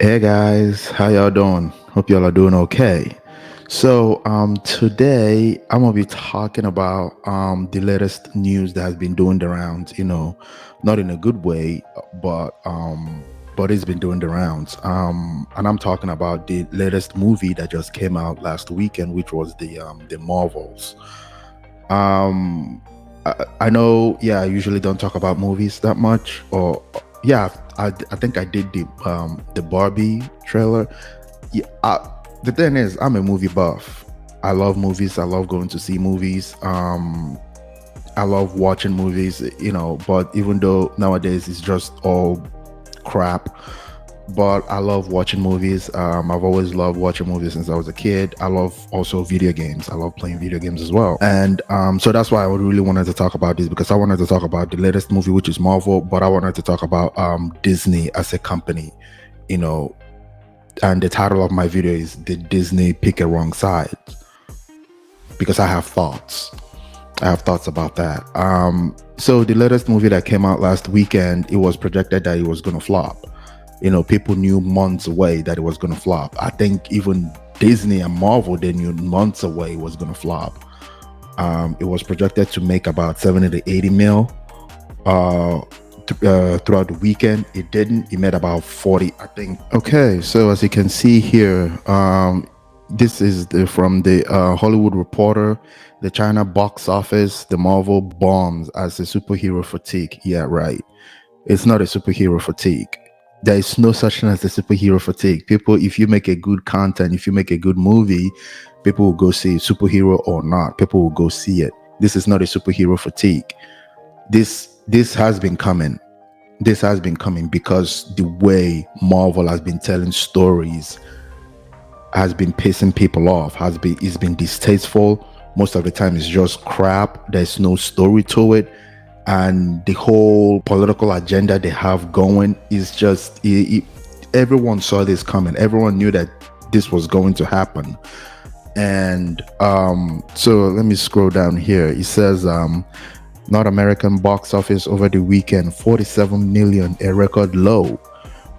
Hey guys, how y'all doing? Hope y'all are doing okay. Today I'm gonna be talking about the latest news that has been doing the rounds. Not in a good way, but it's been doing the rounds. And I'm talking about the latest movie that just came out last weekend, which was the Marvels. Um, I know, yeah, I usually don't talk about movies that much, or yeah, I think I did the Barbie trailer. Yeah, the thing is, I'm a movie buff. I love movies. I love going to see movies. I love watching movies. But even though nowadays it's just all crap, but I love watching movies. I've always loved watching movies since I was a kid. I love also video games. I love playing video games as well. And so that's why I really wanted to talk about this, because I wanted to talk about the latest movie, which is Marvel, but I wanted to talk about Disney as a company. You know, and the title of my video is "Did Disney Pick a Wrong Side?" Because I have thoughts. I have thoughts about that. So the latest movie that came out last weekend, it was projected that it was going to flop. People knew months away that it was going to flop. I think even Disney and Marvel, they knew months away it was going to flop. It was projected to make about 70 to 80 mil throughout the weekend. It didn't. It made about 40, I think. Okay, so as you can see here, this is from the Hollywood Reporter. The China box office, the Marvel bombs as a superhero fatigue. Yeah, right. It's not a superhero fatigue. There is no such thing as a superhero fatigue. People, if you make a good content, if you make a good movie, people will go see it, superhero or not. People will go see it. This is not a superhero fatigue. This has been coming. This has been coming because the way Marvel has been telling stories has been pissing people off. It's been distasteful. Most of the time, it's just crap. There's no story to it, and the whole political agenda they have going is just everyone saw this coming. Everyone knew that this was going to happen. And so let me scroll down here. It says North American box office over the weekend, 47 million, a record low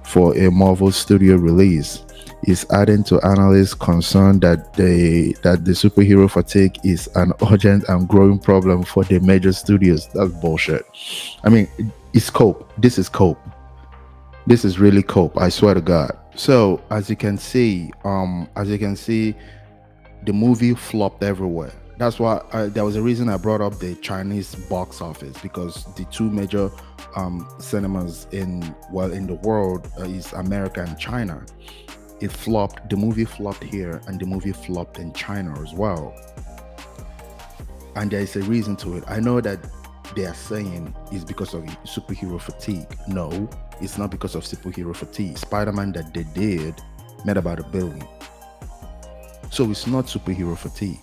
for a Marvel Studio release, is adding to analysts' concern that the superhero fatigue is an urgent and growing problem for the major studios. That's bullshit. I mean, it's cope. This is cope. This is really cope. I swear to God. So as you can see, the movie flopped everywhere. That's why there was a reason I brought up the Chinese box office, because the two major cinemas in the world is America and China. It flopped. The movie flopped here, and the movie flopped in China as well. And there is a reason to it. I know that they are saying it's because of superhero fatigue. No, it's not because of superhero fatigue. Spider-Man that they did made about $1 billion. So it's not superhero fatigue.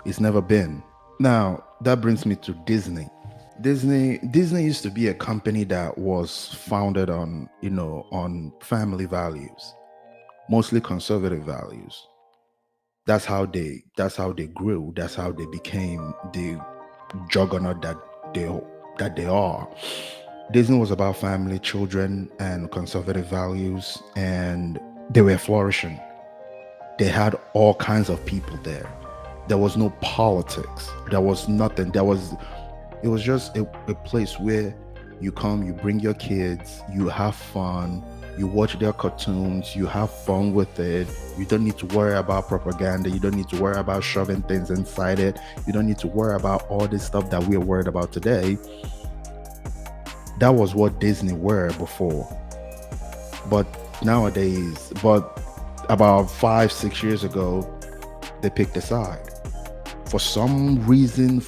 It's never been. Now, that brings me to Disney. Disney used to be a company that was founded on family values, mostly conservative values. That's how they grew. That's how they became the juggernaut they that they are. Disney was about family, children, and conservative values, and they were flourishing. They had all kinds of people there. There was no politics. There was nothing. It was just a place where you come, you bring your kids, you have fun, you watch their cartoons, you have fun with it. You don't need to worry about propaganda. You don't need to worry about shoving things inside it. You don't need to worry about all this stuff that we're worried about today. That was what Disney were before. But nowadays, but about 5, 6 years ago, they picked a side. For some reason,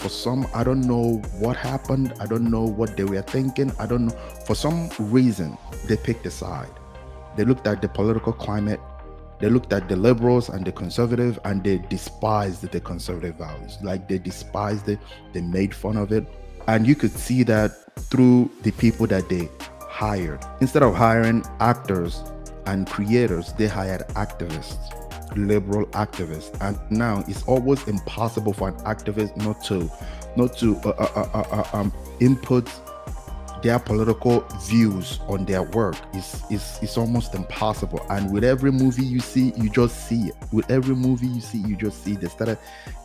I don't know what happened. I don't know what they were thinking. I don't know. For some reason, they picked a side. They looked at the political climate. They looked at the liberals and the conservative, and they despised the conservative values. Like, they despised it. They made fun of it. And you could see that through the people that they hired. Instead of hiring actors and creators, they hired activists, liberal activists. And now it's almost impossible for an activist not to input their political views on their work is almost impossible. And with every movie you see, you just see it. With every movie you see, you just see they started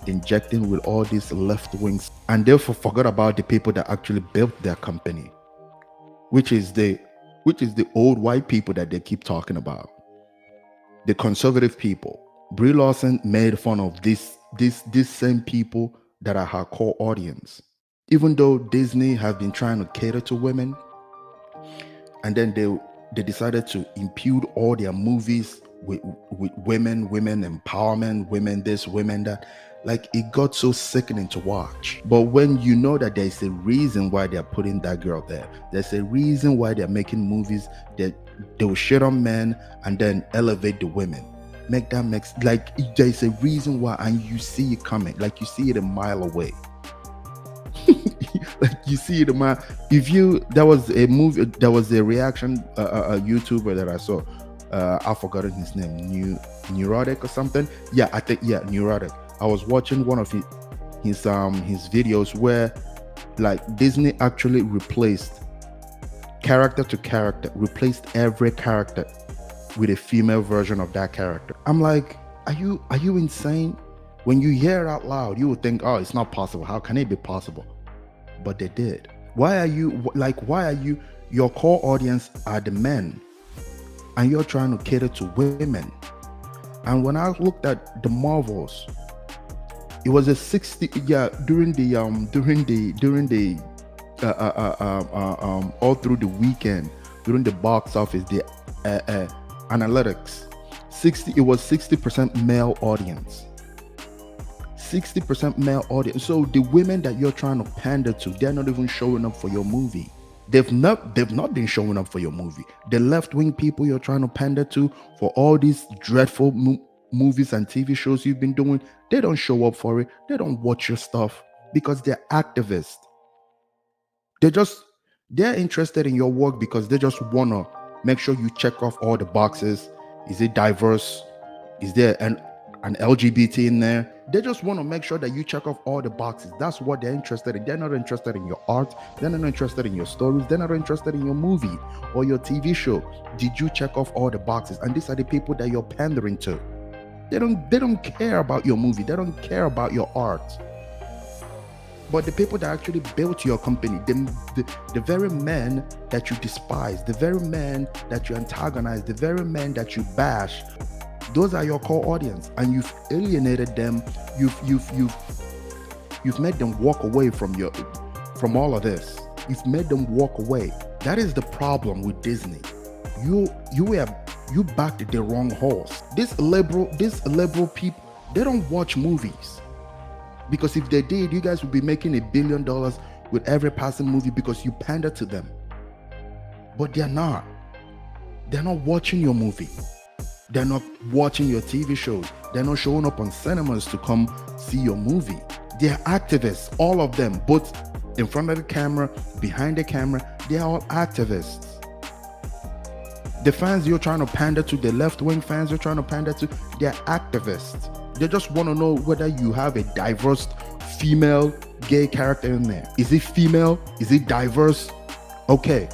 injecting with all these left wings, and therefore forgot about the people that actually built their company, which is the old white people that they keep talking about, the conservative people. Brie Larson made fun of these same people that are her core audience. Even though Disney have been trying to cater to women, and then they decided to impute all their movies with women empowerment, women this, women that. Like, it got so sickening to watch. But when you know that there's a reason why they're putting that girl there, there's a reason why they're making movies that they'll shit on men and then elevate the women. Make that makes, like, there's a reason why, and you see it coming. Like, you see it a mile away. Like, you see it a mile. There was a movie, there was a reaction, a YouTuber that I saw. I've forgotten his name, Neurotic or something. Yeah, I think, yeah, Neurotic. I was watching one of his videos where, like, Disney actually replaced character to character, replaced every character with a female version of that character. I'm like, are you insane? When you hear it out loud, you would think, oh, it's not possible. How can it be possible? But they did. Why are you your core audience are the men, and you're trying to cater to women? And when I looked at the Marvels, it was a 60, yeah, during the all through the weekend, during the box office, the analytics, it was 60% male audience. 60% male audience. So the women that you're trying to pander to, they're not even showing up for your movie. They've not been showing up for your movie. The left-wing people you're trying to pander to for all these dreadful movies and TV shows you've been doing, they don't show up for it. They don't watch your stuff because they're activists. They're interested in your work because they just want to make sure you check off all the boxes. Is it diverse? Is there an LGBT in there? They just want to make sure that you check off all the boxes. That's what they're interested in. They're not interested in your art. They're not interested in your stories. They're not interested in your movie or your TV show. Did you check off all the boxes? And these are the people that you're pandering to. They don't care about your movie. They don't care about your art. But the people that actually built your company, the very men that you despise, the very men that you antagonize, the very men that you bash, those are your core audience, and you've alienated them. You've made them walk away from all of this. You've made them walk away. That is the problem with Disney. You backed the wrong horse. These liberal people, they don't watch movies. Because if they did, you guys would be making $1 billion with every passing movie because you pander to them. But they're not. They're not watching your movie. They're not watching your TV shows. They're not showing up on cinemas to come see your movie. They're activists, all of them, both in front of the camera, behind the camera. They're all activists. The fans you're trying to pander to, the left-wing fans you're trying to pander to, they're activists. They just want to know whether you have a diverse female gay character in there. Is it female? Is it diverse? Okay,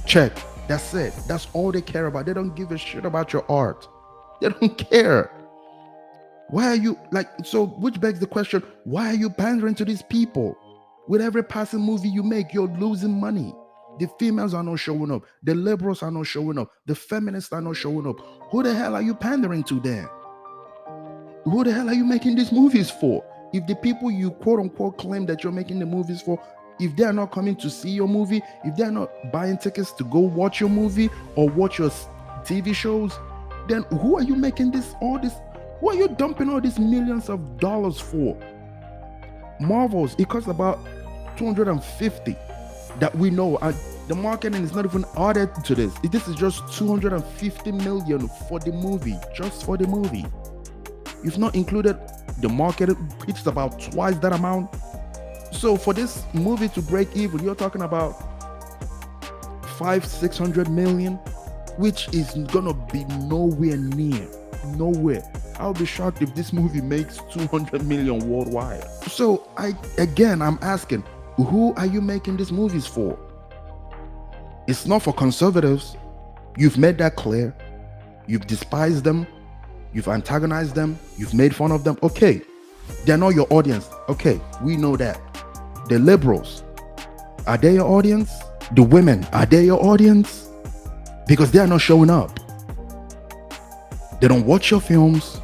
check. That's it. That's all they care about. They don't give a shit about your art. They don't care. Why are you which begs the question, why are you pandering to these people? With every passing movie you make, you're losing money. The females are not showing up. The liberals are not showing up. The feminists are not showing up. Who the hell are you pandering to then? Who the hell are you making these movies for? If the people you quote unquote claim that you're making the movies for, if they're not coming to see your movie, if they're not buying tickets to go watch your movie or watch your TV shows, then who are you making who are you dumping all these millions of dollars for? Marvels, it costs about $250 that we know, and the marketing is not even added to this. This is just $250 million for the movie, just for the movie. You've not included the market, it's about twice that amount. So for this movie to break even, you're talking about $500-600 million, which is gonna be nowhere near. I'll be shocked if this movie makes 200 million worldwide. So I'm asking, who are you making these movies for? It's not for conservatives. You've made that clear. You've despised them. You've antagonized them. You've made fun of them. Okay, they're not your audience. Okay, we know that. The liberals, are they your audience? The women, are they your audience? Because they are not showing up. They don't watch your films.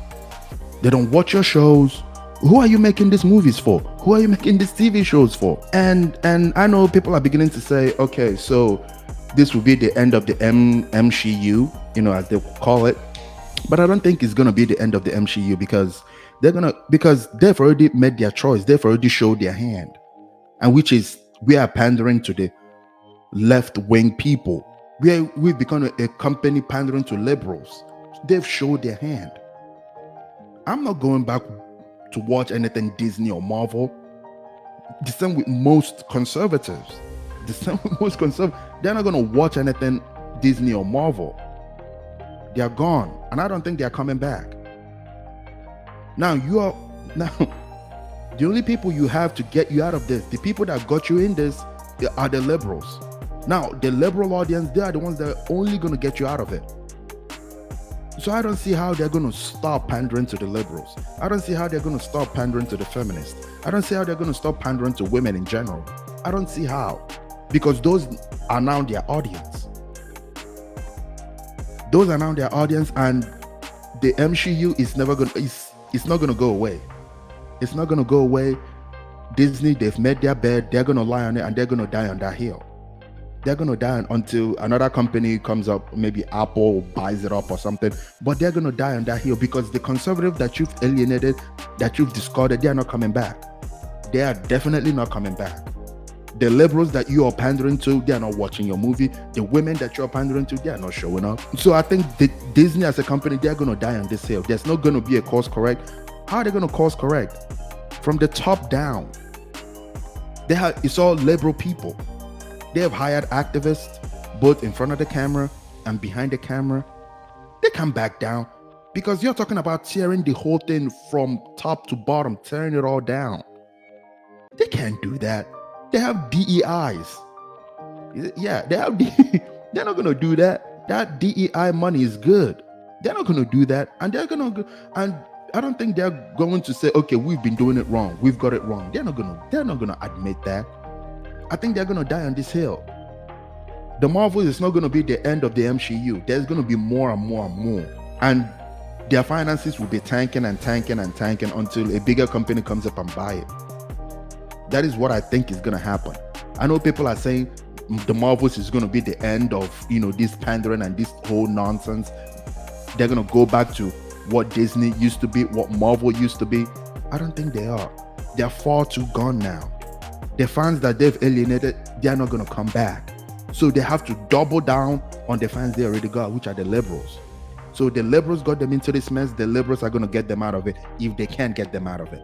They don't watch your shows. Who are you making these movies for? Who are you making these TV shows for? And I know people are beginning to say, okay, so this will be the end of the MCU, as they call it. But I don't think it's gonna be the end of the MCU because they've already made their choice. They've already showed their hand, and which is we are pandering to the left-wing people. We've become a company pandering to liberals. They've showed their hand. I'm not going back to watch anything Disney or Marvel. The same with most conservatives. They're not going to watch anything Disney or Marvel. They are gone, and I don't think they are coming back. Now the only people you have to get you out of this, the people that got you in this, are the liberals. Now the liberal audience, they are the ones that are only going to get you out of it. So I don't see how they're going to stop pandering to the liberals. I don't see how they're going to stop pandering to the feminists. I don't see how they're going to stop pandering to women in general. I don't see how, because those are now their audience. Those are now their audience, and the MCU is never going to, it's not going to go away. It's not going to go away. Disney, they've made their bed. They're going to lie on it, and they're going to die on that hill. They're going to die until another company comes up, maybe Apple buys it up or something, but they're going to die on that hill because the conservative that you've alienated, that you've discarded, they are not coming back. They are definitely not coming back. The liberals that you are pandering to, they are not watching your movie. The women that you're pandering to, they are not showing up. So I think Disney as a company, they're going to die on this hill. There's not going to be a course correct. How are they going to course correct? From the top down. It's all liberal people. They have hired activists, both in front of the camera and behind the camera. They come back down because you're talking about tearing the whole thing from top to bottom, tearing it all down. They can't do that. They have DEIs. Yeah, they're not going to do that. That DEI money is good. They're not going to do that. And I don't think they're going to say, okay, we've been doing it wrong. We've got it wrong. They're not going to admit that. I think they're going to die on this hill. The Marvel is not going to be the end of the MCU. There's going to be more and more and more. And their finances will be tanking and tanking and tanking until a bigger company comes up and buy it. That is what I think is going to happen. I know people are saying the Marvels is going to be the end of, this pandering and this whole nonsense. They're going to go back to what Disney used to be, what Marvel used to be. I don't think they are. They're far too gone now. The fans that they've alienated, they're not going to come back. So they have to double down on the fans they already got, which are the liberals. So the liberals got them into this mess. The liberals are going to get them out of it if they can't get them out of it.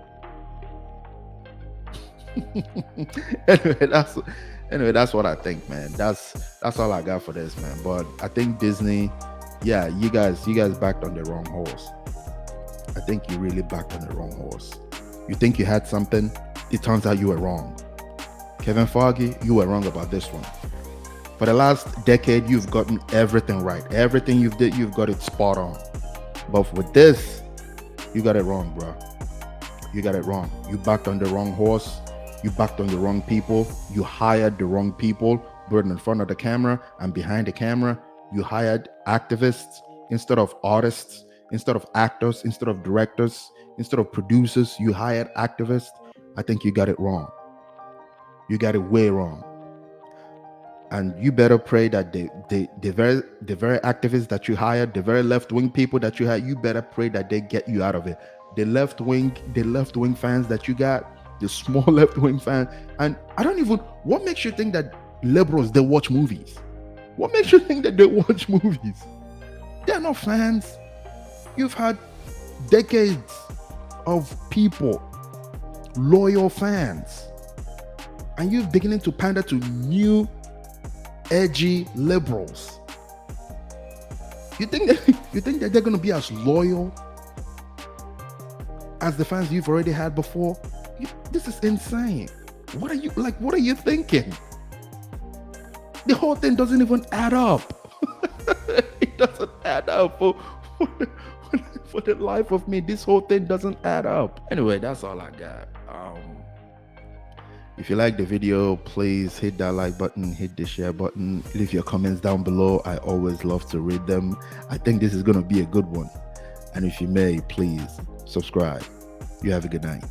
Anyway, that's what I think, man. That's all I got for this, man. But I think Disney, yeah, you guys backed on the wrong horse. I think you really backed on the wrong horse. You think you had something, it turns out you were wrong. Kevin Feige, you were wrong about this one. For the last decade, you've gotten everything right. Everything you've got it spot on. But with this, you got it wrong, bro. You got it wrong. You backed on the wrong horse. You backed on the wrong people. You hired the wrong people, both in front of the camera and behind the camera. You hired activists instead of artists, instead of actors, instead of directors, instead of producers. You hired activists. I think you got it wrong. You got it way wrong. And you better pray that the very activists that you hired, the very left-wing people that you had, you better pray that they get you out of it. The left-wing fans that you got, the small left-wing fans. And what makes you think that liberals, they watch movies? What makes you think that they watch movies? They're not fans. You've had decades of people, loyal fans, and you're beginning to pander to new edgy liberals. You think that they're going to be as loyal as the fans you've already had before? This is insane. What are you thinking? the whole thing doesn't even add up. It doesn't add up. For the life of me, this whole thing doesn't add up. Anyway, that's all I got. If you like the video, please hit that like button, hit the share button, leave your comments down below. I always love to read them. I think this is going to be a good one. And if you may, please subscribe. You have a good night.